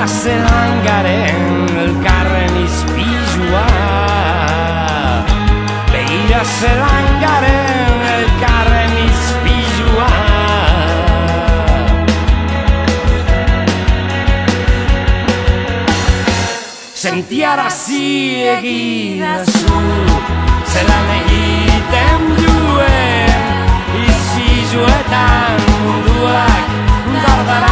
Begira zelan garen elkarren izpizua, begira zelan garen elkarren izpizua. Sentiarazi egidazu, zelan egiten duen izpizuetan munduak dardara.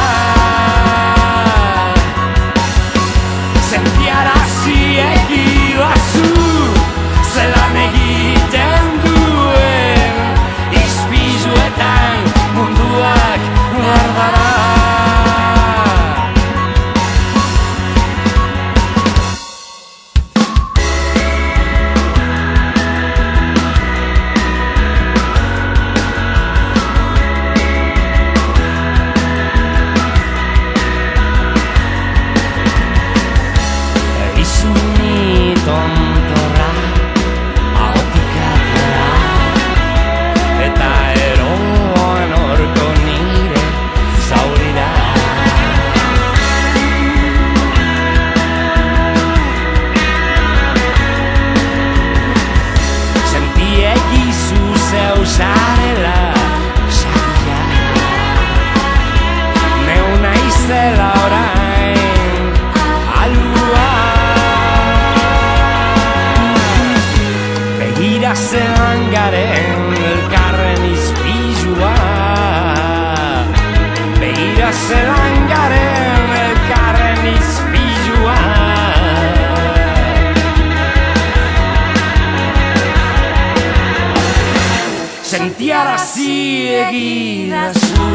Sentiarazi egidazu, zelan egiten duen izpizuetan munduak dardara. Izuni tontorra, ahotik atera, eta eroan orko nire zaurira. Senti egizu zeu zarela sakia, neu naizela orain alua. Begira zelan garen elkarren izpizua, begira zelan garen elkarren izpizua. Sentiarazi egidazu,